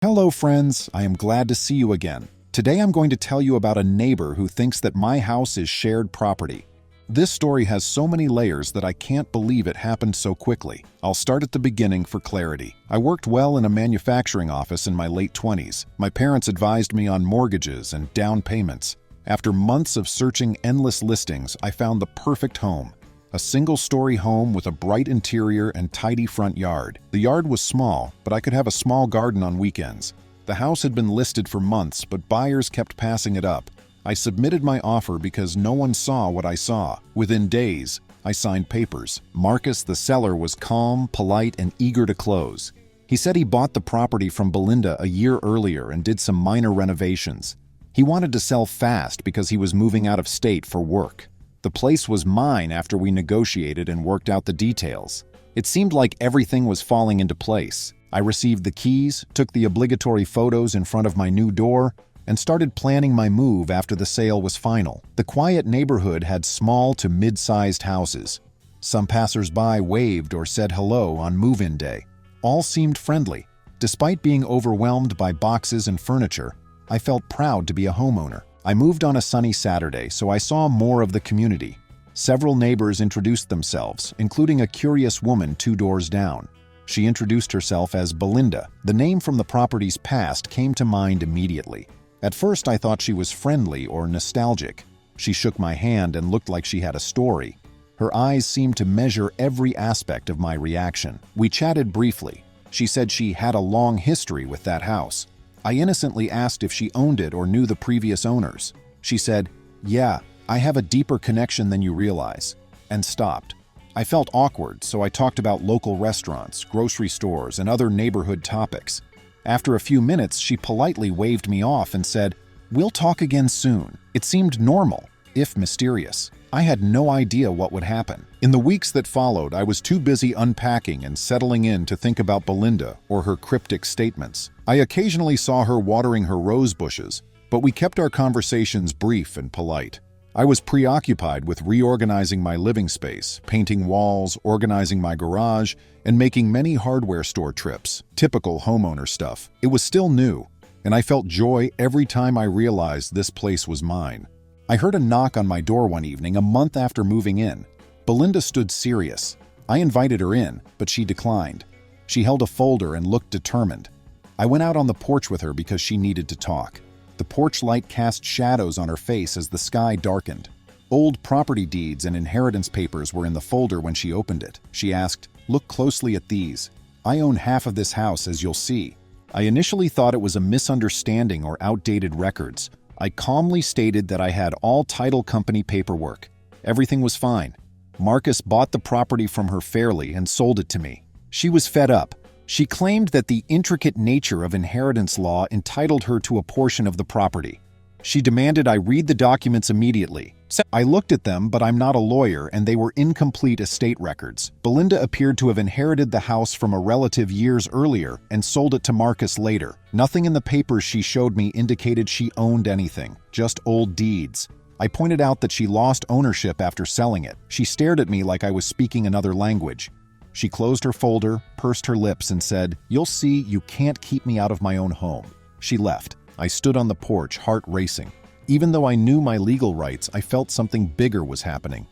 Hello friends, I am glad to see you again. Today I'm going to tell you about a neighbor who thinks that my house is shared property. This story has so many layers that I can't believe it happened so quickly. I'll start at the beginning for clarity. I worked well in a manufacturing office in my late 20s. My parents advised me on mortgages and down payments. After months of searching endless listings, I found the perfect home. A single-story home with a bright interior and tidy front yard. The yard was small, but I could have a small garden on weekends. The house had been listed for months, but buyers kept passing it up. I submitted my offer because no one saw what I saw. Within days, I signed papers. Marcus, the seller, was calm, polite, and eager to close. He said he bought the property from Belinda a year earlier and did some minor renovations. He wanted to sell fast because he was moving out of state for work. The place was mine after we negotiated and worked out the details. It seemed like everything was falling into place. I received the keys, took the obligatory photos in front of my new door, and started planning my move after the sale was final. The quiet neighborhood had small to mid-sized houses. Some passers-by waved or said hello on move-in day. All seemed friendly. Despite being overwhelmed by boxes and furniture, I felt proud to be a homeowner. I moved on a sunny Saturday, so I saw more of the community. Several neighbors introduced themselves, including a curious woman 2 doors down. She introduced herself as Belinda. The name from the property's past came to mind immediately. At first, I thought she was friendly or nostalgic. She shook my hand and looked like she had a story. Her eyes seemed to measure every aspect of my reaction. We chatted briefly. She said she had a long history with that house. I innocently asked if she owned it or knew the previous owners. She said, "Yeah, I have a deeper connection than you realize," and stopped. I felt awkward, so I talked about local restaurants, grocery stores, and other neighborhood topics. After a few minutes, she politely waved me off and said, "We'll talk again soon." It seemed normal, if mysterious. I had no idea what would happen. In the weeks that followed, I was too busy unpacking and settling in to think about Belinda or her cryptic statements. I occasionally saw her watering her rose bushes, but we kept our conversations brief and polite. I was preoccupied with reorganizing my living space, painting walls, organizing my garage, and making many hardware store trips. Typical homeowner stuff. It was still new, and I felt joy every time I realized this place was mine. I heard a knock on my door one evening a month after moving in. Belinda stood serious. I invited her in, but she declined. She held a folder and looked determined. I went out on the porch with her because she needed to talk. The porch light cast shadows on her face as the sky darkened. Old property deeds and inheritance papers were in the folder when she opened it. She asked, "Look closely at these. I own half of this house, as you'll see." I initially thought it was a misunderstanding or outdated records. I calmly stated that I had all title company paperwork. Everything was fine. Marcus bought the property from her fairly and sold it to me. She was fed up. She claimed that the intricate nature of inheritance law entitled her to a portion of the property. She demanded I read the documents immediately. I looked at them, but I'm not a lawyer, and they were incomplete estate records. Belinda appeared to have inherited the house from a relative years earlier and sold it to Marcus later. Nothing in the papers she showed me indicated she owned anything, just old deeds. I pointed out that she lost ownership after selling it. She stared at me like I was speaking another language. She closed her folder, pursed her lips, and said, "You'll see, you can't keep me out of my own home." She left. I stood on the porch, heart racing. Even though I knew my legal rights, I felt something bigger was happening.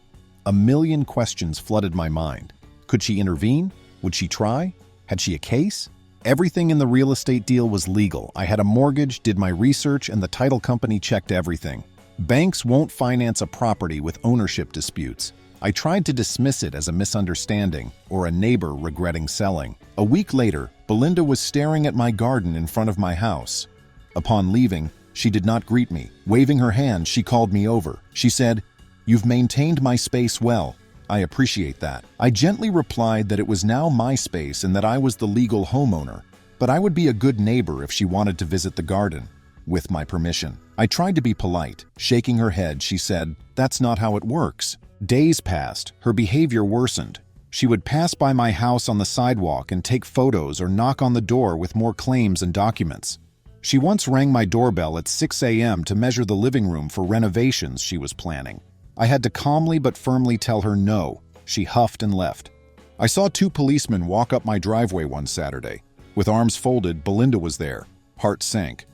A million questions flooded my mind. Could she intervene? Would she try? Had she a case? Everything in the real estate deal was legal. I had a mortgage, did my research, and the title company checked everything. Banks won't finance a property with ownership disputes. I tried to dismiss it as a misunderstanding or a neighbor regretting selling. A week later, Belinda was staring at my garden in front of my house. Upon leaving, she did not greet me. Waving her hand, she called me over. She said, "You've maintained my space well. I appreciate that." I gently replied that it was now my space and that I was the legal homeowner, but I would be a good neighbor if she wanted to visit the garden, with my permission. I tried to be polite. Shaking her head, she said, "That's not how it works." Days passed. Her behavior worsened. She would pass by my house on the sidewalk and take photos or knock on the door with more claims and documents. She once rang my doorbell at 6 a.m. to measure the living room for renovations she was planning. I had to calmly but firmly tell her no. She huffed and left. I saw 2 policemen walk up my driveway one Saturday. With arms folded, Belinda was there. Heart sank.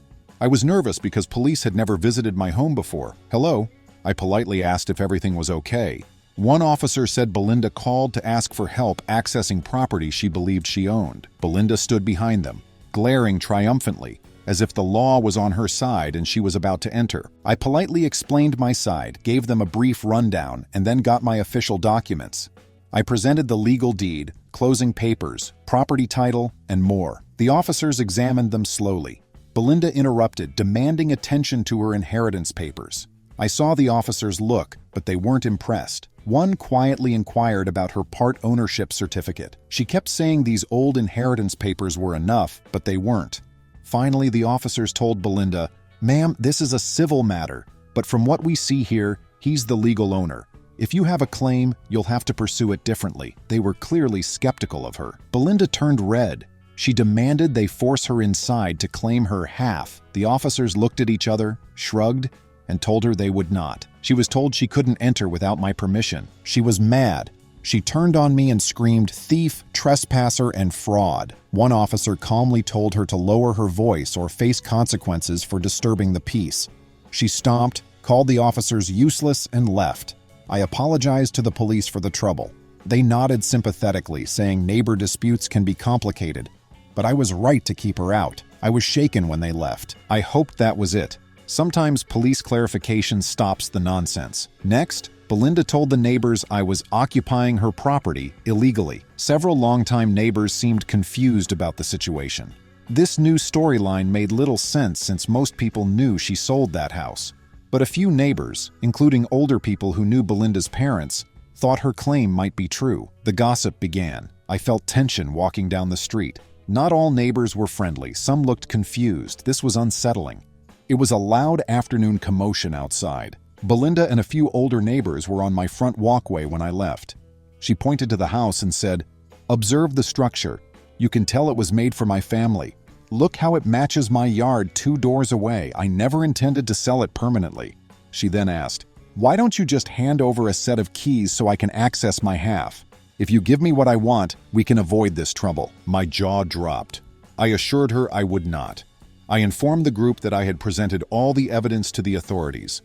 I was nervous because police had never visited my home before. "Hello?" I politely asked if everything was okay. One officer said Belinda called to ask for help accessing property she believed she owned. Belinda stood behind them, glaring triumphantly, as if the law was on her side and she was about to enter. I politely explained my side, gave them a brief rundown, and then got my official documents. I presented the legal deed, closing papers, property title, and more. The officers examined them slowly. Belinda interrupted, demanding attention to her inheritance papers. I saw the officers look, but they weren't impressed. One quietly inquired about her part ownership certificate. She kept saying these old inheritance papers were enough, but they weren't. Finally, the officers told Belinda, "Ma'am, this is a civil matter, but from what we see here, he's the legal owner. If you have a claim, you'll have to pursue it differently." They were clearly skeptical of her. Belinda turned red. She demanded they force her inside to claim her half. The officers looked at each other, shrugged, and told her they would not. She was told she couldn't enter without my permission. She was mad. She turned on me and screamed, "Thief, trespasser, and fraud." One officer calmly told her to lower her voice or face consequences for disturbing the peace. She stomped, called the officers useless, and left. I apologized to the police for the trouble. They nodded sympathetically, saying neighbor disputes can be complicated, but I was right to keep her out. I was shaken when they left. I hoped that was it. Sometimes police clarification stops the nonsense. Next, Belinda told the neighbors I was occupying her property illegally. Several longtime neighbors seemed confused about the situation. This new storyline made little sense since most people knew she sold that house. But a few neighbors, including older people who knew Belinda's parents, thought her claim might be true. The gossip began. I felt tension walking down the street. Not all neighbors were friendly. Some looked confused. This was unsettling. It was a loud afternoon commotion outside. Belinda and a few older neighbors were on my front walkway when I left. She pointed to the house and said, "Observe the structure. You can tell it was made for my family. Look how it matches my yard 2 doors away. I never intended to sell it permanently." She then asked, "Why don't you just hand over a set of keys so I can access my half? If you give me what I want, we can avoid this trouble." My jaw dropped. I assured her I would not. I informed the group that I had presented all the evidence to the authorities.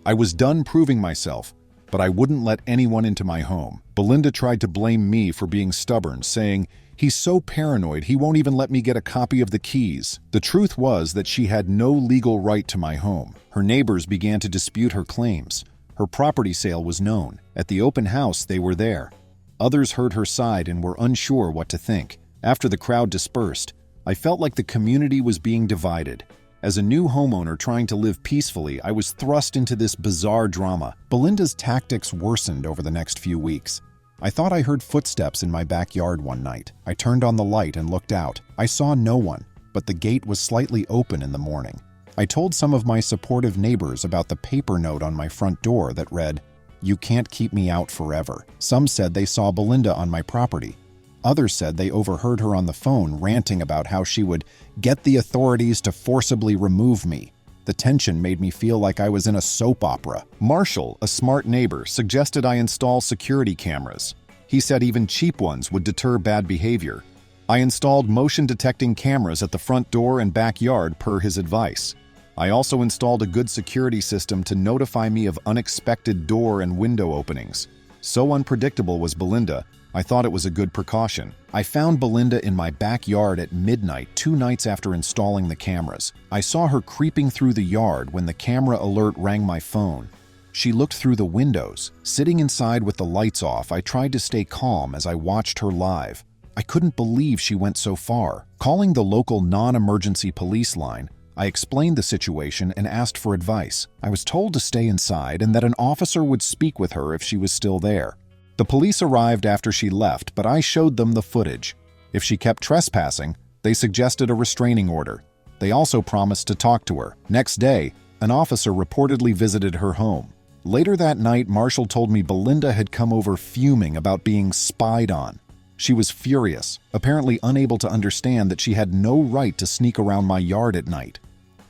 I was done proving myself, but I wouldn't let anyone into my home. Belinda tried to blame me for being stubborn, saying, "He's so paranoid he won't even let me get a copy of the keys." The truth was that she had no legal right to my home. Her neighbors began to dispute her claims. Her property sale was known. At the open house, they were there. Others heard her side and were unsure what to think. After the crowd dispersed, I felt like the community was being divided. As a new homeowner trying to live peacefully, I was thrust into this bizarre drama. Belinda's tactics worsened over the next few weeks. I thought I heard footsteps in my backyard one night. I turned on the light and looked out. I saw no one, but the gate was slightly open in the morning. I told some of my supportive neighbors about the paper note on my front door that read, "You can't keep me out forever." Some said they saw Belinda on my property. Others said they overheard her on the phone ranting about how she would get the authorities to forcibly remove me. The tension made me feel like I was in a soap opera. Marshall, a smart neighbor, suggested I install security cameras. He said even cheap ones would deter bad behavior. I installed motion-detecting cameras at the front door and backyard per his advice. I also installed a good security system to notify me of unexpected door and window openings. So unpredictable was Belinda, I thought it was a good precaution. I found Belinda in my backyard at midnight 2 nights after installing the cameras. I saw her creeping through the yard when the camera alert rang my phone. She looked through the windows. Sitting inside with the lights off, I tried to stay calm as I watched her live. I couldn't believe she went so far. Calling the local non-emergency police line, I explained the situation and asked for advice. I was told to stay inside and that an officer would speak with her if she was still there. The police arrived after she left, but I showed them the footage. If she kept trespassing, they suggested a restraining order. They also promised to talk to her. Next day, an officer reportedly visited her home. Later that night, Marshall told me Belinda had come over fuming about being spied on. She was furious, apparently unable to understand that she had no right to sneak around my yard at night.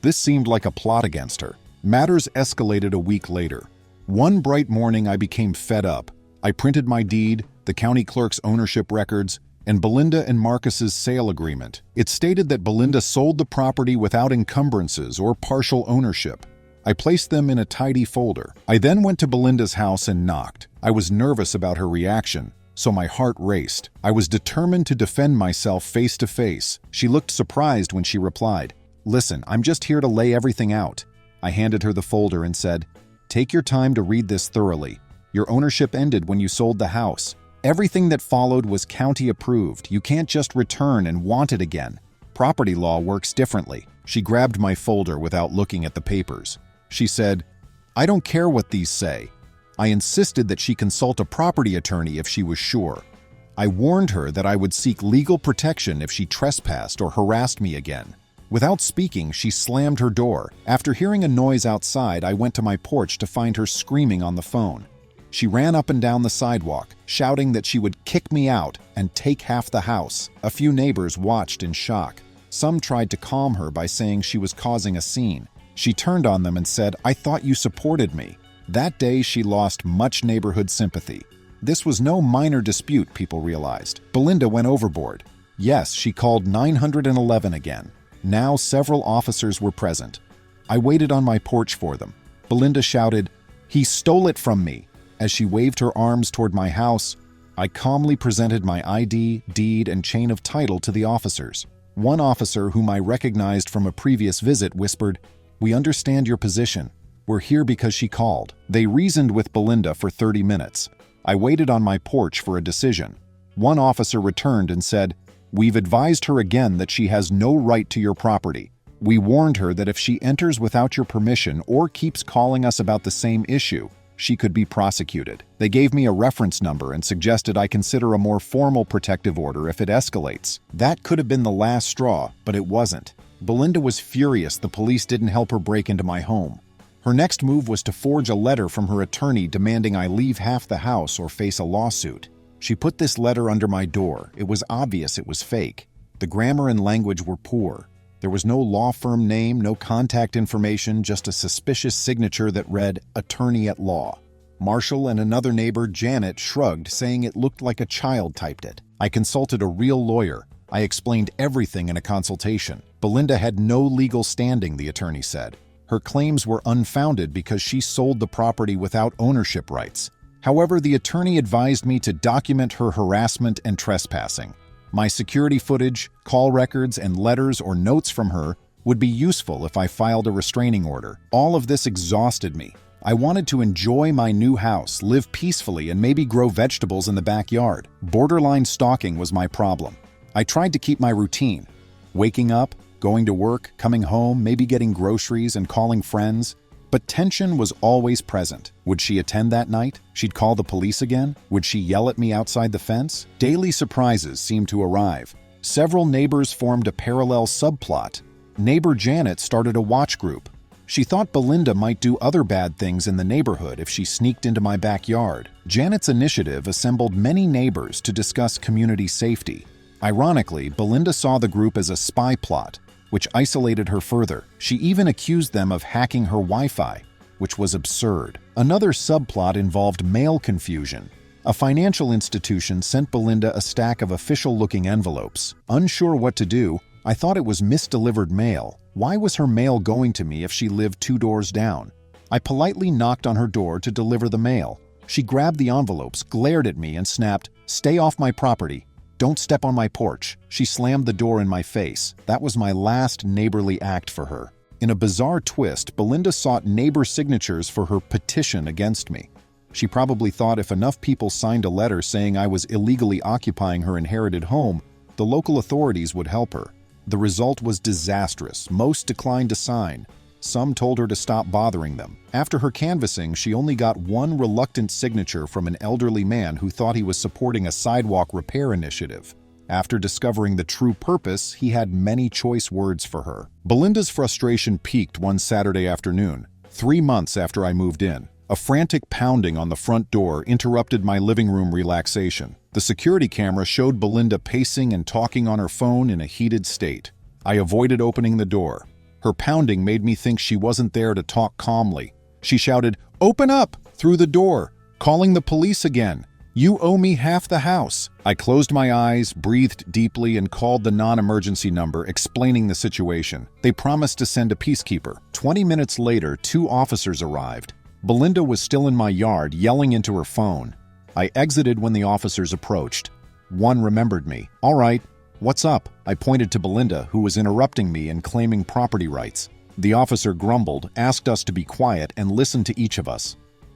This seemed like a plot against her. Matters escalated a week later. One bright morning, I became fed up. I printed my deed, the county clerk's ownership records, and Belinda and Marcus's sale agreement. It stated that Belinda sold the property without encumbrances or partial ownership. I placed them in a tidy folder. I then went to Belinda's house and knocked. I was nervous about her reaction, so my heart raced. I was determined to defend myself face to face. She looked surprised when she replied, "Listen, I'm just here to lay everything out." I handed her the folder and said, "Take your time to read this thoroughly. Your ownership ended when you sold the house. Everything that followed was county approved. You can't just return and want it again. Property law works differently." She grabbed my folder without looking at the papers. She said, "I don't care what these say." I insisted that she consult a property attorney if she was sure. I warned her that I would seek legal protection if she trespassed or harassed me again. Without speaking, she slammed her door. After hearing a noise outside, I went to my porch to find her screaming on the phone. She ran up and down the sidewalk, shouting that she would kick me out and take half the house. A few neighbors watched in shock. Some tried to calm her by saying she was causing a scene. She turned on them and said, "I thought you supported me." That day, she lost much neighborhood sympathy. This was no minor dispute, people realized. Belinda went overboard. Yes, she called 911 again. Now several officers were present. I waited on my porch for them. Belinda shouted, "He stole it from me." As she waved her arms toward my house, I calmly presented my ID, deed, and chain of title to the officers. One officer, whom I recognized from a previous visit, whispered, "We understand your position. We're here because she called." They reasoned with Belinda for 30 minutes. I waited on my porch for a decision. One officer returned and said, "We've advised her again that she has no right to your property. We warned her that if she enters without your permission or keeps calling us about the same issue, she could be prosecuted." They gave me a reference number and suggested I consider a more formal protective order if it escalates. That could have been the last straw, but it wasn't. Belinda was furious the police didn't help her break into my home. Her next move was to forge a letter from her attorney demanding I leave half the house or face a lawsuit. She put this letter under my door. It was obvious it was fake. The grammar and language were poor. There was no law firm name, no contact information, just a suspicious signature that read, "Attorney at Law." Marshall and another neighbor, Janet, shrugged, saying it looked like a child typed it. I consulted a real lawyer. I explained everything in a consultation. Belinda had no legal standing, the attorney said. Her claims were unfounded because she sold the property without ownership rights. However, the attorney advised me to document her harassment and trespassing. My security footage, call records, and letters or notes from her would be useful if I filed a restraining order. All of this exhausted me. I wanted to enjoy my new house, live peacefully, and maybe grow vegetables in the backyard. Borderline stalking was my problem. I tried to keep my routine. Waking up, going to work, coming home, maybe getting groceries and calling friends. But tension was always present. Would she attend that night? She'd call the police again? Would she yell at me outside the fence? Daily surprises seemed to arrive. Several neighbors formed a parallel subplot. Neighbor Janet started a watch group. She thought Belinda might do other bad things in the neighborhood if she sneaked into my backyard. Janet's initiative assembled many neighbors to discuss community safety. Ironically, Belinda saw the group as a spy plot, which isolated her further. She even accused them of hacking her Wi-Fi, which was absurd. Another subplot involved mail confusion. A financial institution sent Belinda a stack of official-looking envelopes. Unsure what to do, I thought it was misdelivered mail. Why was her mail going to me if she lived 2 doors down? I politely knocked on her door to deliver the mail. She grabbed the envelopes, glared at me, and snapped, "Stay off my property. Don't step on my porch." She slammed the door in my face. That was my last neighborly act for her. In a bizarre twist, Belinda sought neighbor signatures for her petition against me. She probably thought if enough people signed a letter saying I was illegally occupying her inherited home, the local authorities would help her. The result was disastrous. Most declined to sign. Some told her to stop bothering them. After her canvassing, she only got one reluctant signature from an elderly man who thought he was supporting a sidewalk repair initiative. After discovering the true purpose, he had many choice words for her. Belinda's frustration peaked one Saturday afternoon, 3 months after I moved in. A frantic pounding on the front door interrupted my living room relaxation. The security camera showed Belinda pacing and talking on her phone in a heated state. I avoided opening the door. Her pounding made me think she wasn't there to talk calmly. She shouted, "Open up!" through the door, calling the police again. You owe me half the house." I closed my eyes, breathed deeply, and called the non-emergency number, explaining the situation. They promised to send a peacekeeper. 20 minutes later, 2 officers arrived. Belinda was still in my yard, yelling into her phone. I exited when the officers approached. One remembered me. "All right, what's up?" I pointed to Belinda, who was interrupting me and claiming property rights. The officer grumbled, asked us to be quiet, and listened to each of us.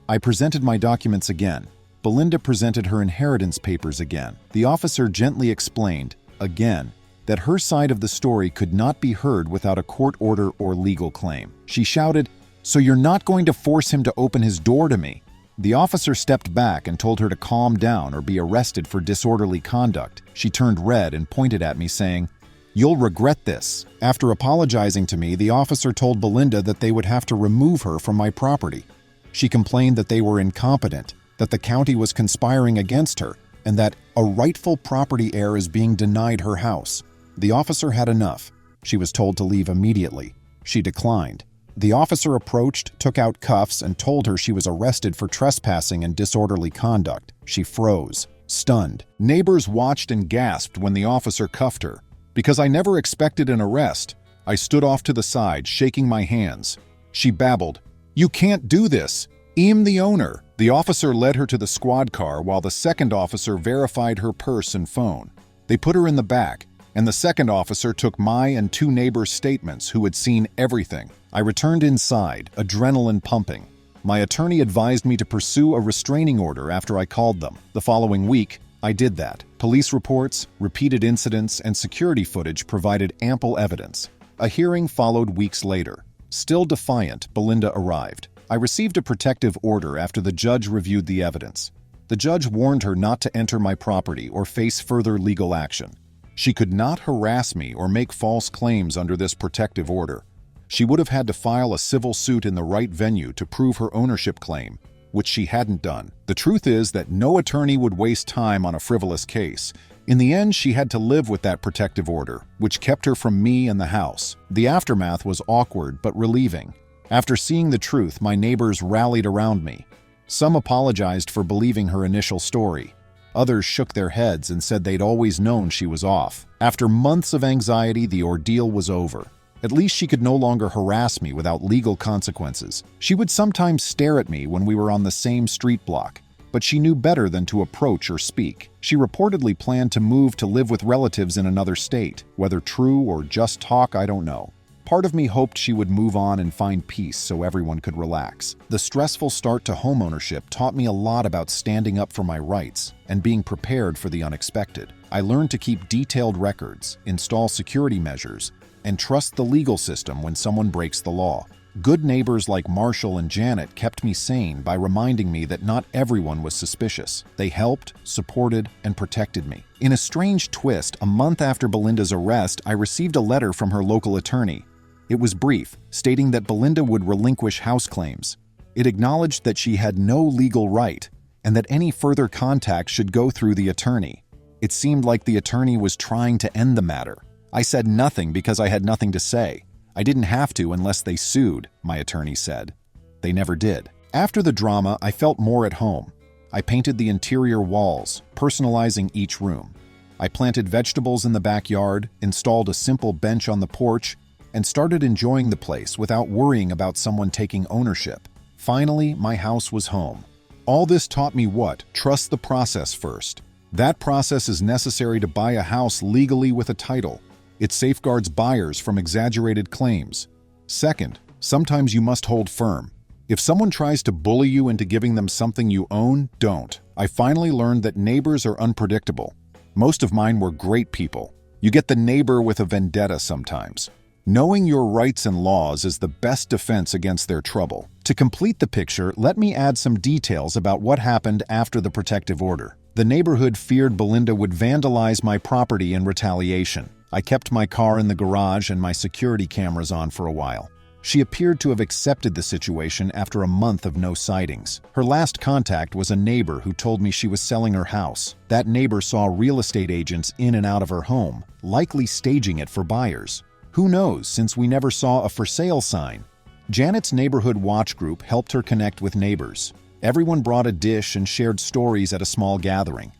I presented my documents again. Belinda presented her inheritance papers again. The officer gently explained, again, that her side of the story could not be heard without a court order or legal claim. She shouted, "So you're not going to force him to open his door to me?" The officer stepped back and told her to calm down or be arrested for disorderly conduct. She turned red and pointed at me, saying, "You'll regret this." After apologizing to me, the officer told Belinda that they would have to remove her from my property. She complained that they were incompetent, that the county was conspiring against her, and that a rightful property heir is being denied her house. The officer had enough. She was told to leave immediately. She declined. The officer approached, took out cuffs, and told her she was arrested for trespassing and disorderly conduct. She froze, stunned. Neighbors watched and gasped when the officer cuffed her. Because I never expected an arrest, I stood off to the side, shaking my hands. She babbled, "You can't do this. I'm the owner." The officer led her to the squad car while the second officer verified her purse and phone. They put her in the back, and the second officer took my and 2 neighbors' statements who had seen everything. I returned inside, adrenaline pumping. My attorney advised me to pursue a restraining order after I called them. The following week, I did that. Police reports, repeated incidents, and security footage provided ample evidence. A hearing followed weeks later. Still defiant, Belinda arrived. I received a protective order after the judge reviewed the evidence. The judge warned her not to enter my property or face further legal action. She could not harass me or make false claims under this protective order. She would have had to file a civil suit in the right venue to prove her ownership claim, which she hadn't done. The truth is that no attorney would waste time on a frivolous case. In the end, she had to live with that protective order, which kept her from me and the house. The aftermath was awkward but relieving. After seeing the truth, my neighbors rallied around me. Some apologized for believing her initial story. Others shook their heads and said they'd always known she was off. After months of anxiety, the ordeal was over. At least she could no longer harass me without legal consequences. She would sometimes stare at me when we were on the same street block, but she knew better than to approach or speak. She reportedly planned to move to live with relatives in another state. Whether true or just talk, I don't know. Part of me hoped she would move on and find peace so everyone could relax. The stressful start to homeownership taught me a lot about standing up for my rights and being prepared for the unexpected. I learned to keep detailed records, install security measures, and trust the legal system when someone breaks the law. Good neighbors like Marshall and Janet kept me sane by reminding me that not everyone was suspicious. They helped, supported, and protected me. In a strange twist, a month after Belinda's arrest, I received a letter from her local attorney. It was brief, stating that Belinda would relinquish house claims. It acknowledged that she had no legal right, and that any further contact should go through the attorney. It seemed like the attorney was trying to end the matter. I said nothing because I had nothing to say. I didn't have to unless they sued, my attorney said. They never did. After the drama, I felt more at home. I painted the interior walls, personalizing each room. I planted vegetables in the backyard, installed a simple bench on the porch, and started enjoying the place without worrying about someone taking ownership. Finally, my house was home. All this taught me what? Trust the process first. That process is necessary to buy a house legally with a title. It safeguards buyers from exaggerated claims. Second, sometimes you must hold firm. If someone tries to bully you into giving them something you own, don't. I finally learned that neighbors are unpredictable. Most of mine were great people. You get the neighbor with a vendetta sometimes. Knowing your rights and laws is the best defense against their trouble. To complete the picture, let me add some details about what happened after the protective order. The neighborhood feared Belinda would vandalize my property in retaliation. I kept my car in the garage and my security cameras on for a while. She appeared to have accepted the situation after a month of no sightings. Her last contact was a neighbor who told me she was selling her house. That neighbor saw real estate agents in and out of her home, likely staging it for buyers. Who knows, since we never saw a for sale sign? Janet's neighborhood watch group helped her connect with neighbors. Everyone brought a dish and shared stories at a small gathering.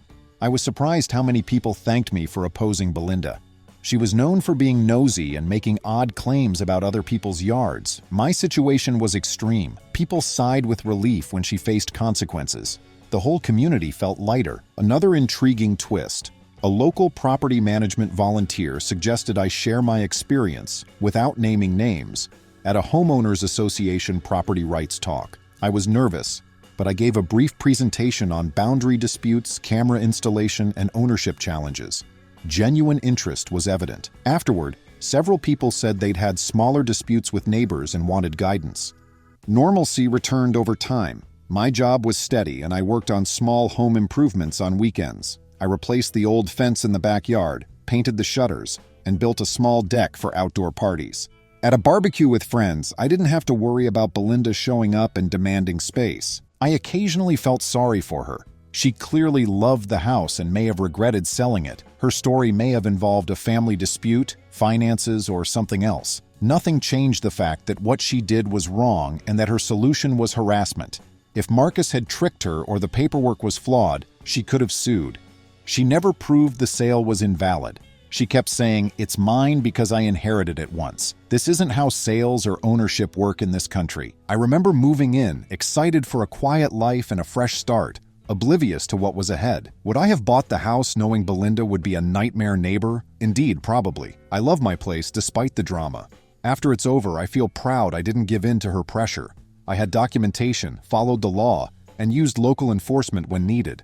I was surprised how many people thanked me for opposing Belinda. She was known for being nosy and making odd claims about other people's yards. My situation was extreme. People sighed with relief when she faced consequences. The whole community felt lighter. Another intriguing twist. A local property management volunteer suggested I share my experience, without naming names, at a homeowners association property rights talk. I was nervous, but I gave a brief presentation on boundary disputes, camera installation, and ownership challenges. Genuine interest was evident. Afterward, several people said they'd had smaller disputes with neighbors and wanted guidance. Normalcy returned over time. My job was steady, and I worked on small home improvements on weekends. I replaced the old fence in the backyard, painted the shutters, and built a small deck for outdoor parties. At a barbecue with friends, I didn't have to worry about Belinda showing up and demanding space. I occasionally felt sorry for her. She clearly loved the house and may have regretted selling it. Her story may have involved a family dispute, finances, or something else. Nothing changed the fact that what she did was wrong and that her solution was harassment. If Marcus had tricked her or the paperwork was flawed, she could have sued. She never proved the sale was invalid. She kept saying, "It's mine because I inherited it once." This isn't how sales or ownership work in this country. I remember moving in, excited for a quiet life and a fresh start, oblivious to what was ahead. Would I have bought the house knowing Belinda would be a nightmare neighbor? Indeed, probably. I love my place despite the drama. After it's over, I feel proud I didn't give in to her pressure. I had documentation, followed the law, and used local enforcement when needed.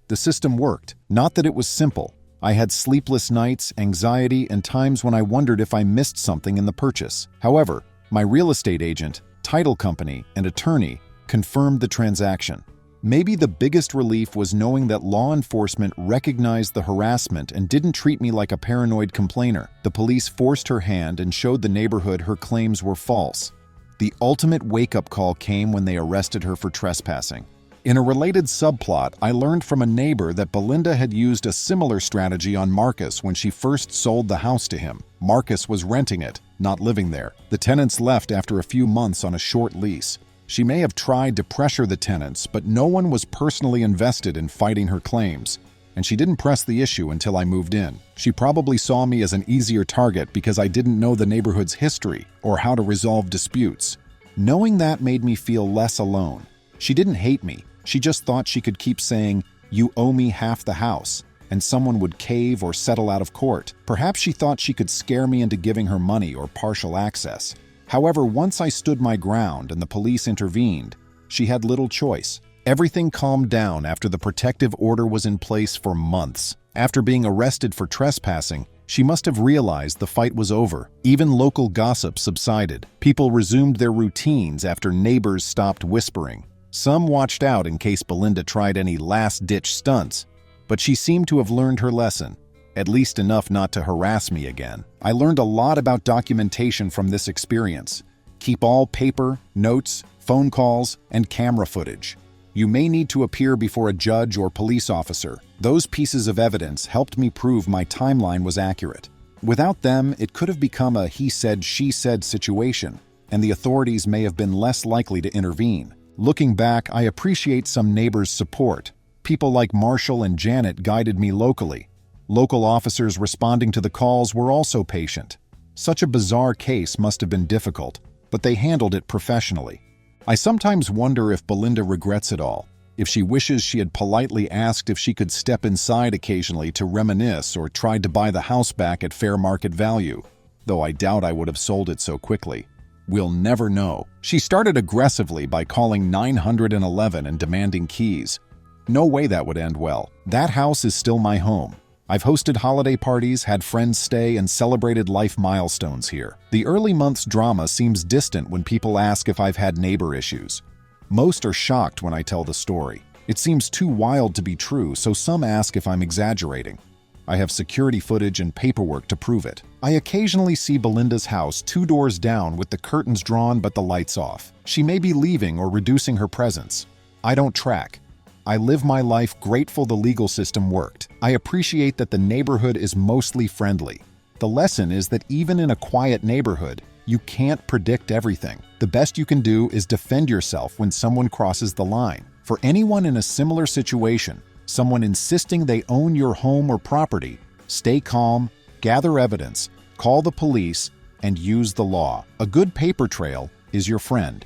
The system worked. Not that it was simple. I had sleepless nights, anxiety, and times when I wondered if I missed something in the purchase. However, my real estate agent, title company, and attorney confirmed the transaction. Maybe the biggest relief was knowing that law enforcement recognized the harassment and didn't treat me like a paranoid complainer. The police forced her hand and showed the neighborhood her claims were false. The ultimate wake-up call came when they arrested her for trespassing. In a related subplot, I learned from a neighbor that Belinda had used a similar strategy on Marcus when she first sold the house to him. Marcus was renting it, not living there. The tenants left after a few months on a short lease. She may have tried to pressure the tenants, but no one was personally invested in fighting her claims, and she didn't press the issue until I moved in. She probably saw me as an easier target because I didn't know the neighborhood's history or how to resolve disputes. Knowing that made me feel less alone. She didn't hate me. She just thought she could keep saying, "You owe me half the house," and someone would cave or settle out of court. Perhaps she thought she could scare me into giving her money or partial access. However, once I stood my ground and the police intervened, she had little choice. Everything calmed down after the protective order was in place for months. After being arrested for trespassing, she must have realized the fight was over. Even local gossip subsided. People resumed their routines after neighbors stopped whispering. Some watched out in case Belinda tried any last-ditch stunts, but she seemed to have learned her lesson. At least enough not to harass me again. I learned a lot about documentation from this experience. Keep all paper, notes, phone calls, and camera footage. You may need to appear before a judge or police officer. Those pieces of evidence helped me prove my timeline was accurate. Without them, it could have become a he said, she said situation, and the authorities may have been less likely to intervene. Looking back, I appreciate some neighbors' support. People like Marshall and Janet guided me locally. Local officers responding to the calls were also patient. Such a bizarre case must have been difficult, but they handled it professionally. I sometimes wonder if Belinda regrets it all, if she wishes she had politely asked if she could step inside occasionally to reminisce or tried to buy the house back at fair market value, though I doubt I would have sold it so quickly. We'll never know. She started aggressively by calling 911 and demanding keys. No way that would end well. That house is still my home. I've hosted holiday parties, had friends stay, and celebrated life milestones here. The early months' drama seems distant when people ask if I've had neighbor issues. Most are shocked when I tell the story. It seems too wild to be true, so some ask if I'm exaggerating. I have security footage and paperwork to prove it. I occasionally see Belinda's house 2 doors down with the curtains drawn but the lights off. She may be leaving or reducing her presence. I don't track. I live my life grateful the legal system worked. I appreciate that the neighborhood is mostly friendly. The lesson is that even in a quiet neighborhood, you can't predict everything. The best you can do is defend yourself when someone crosses the line. For anyone in a similar situation, someone insisting they own your home or property, stay calm, gather evidence, call the police, and use the law. A good paper trail is your friend.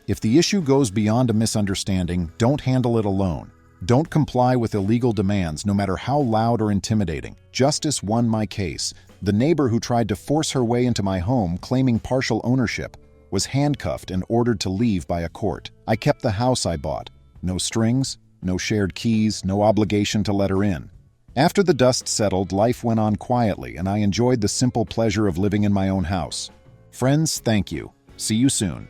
If the issue goes beyond a misunderstanding, don't handle it alone. Don't comply with illegal demands, no matter how loud or intimidating. Justice won my case. The neighbor who tried to force her way into my home, claiming partial ownership, was handcuffed and ordered to leave by a court. I kept the house I bought. No strings, no shared keys, no obligation to let her in. After the dust settled, life went on quietly, and I enjoyed the simple pleasure of living in my own house. Friends, thank you. See you soon.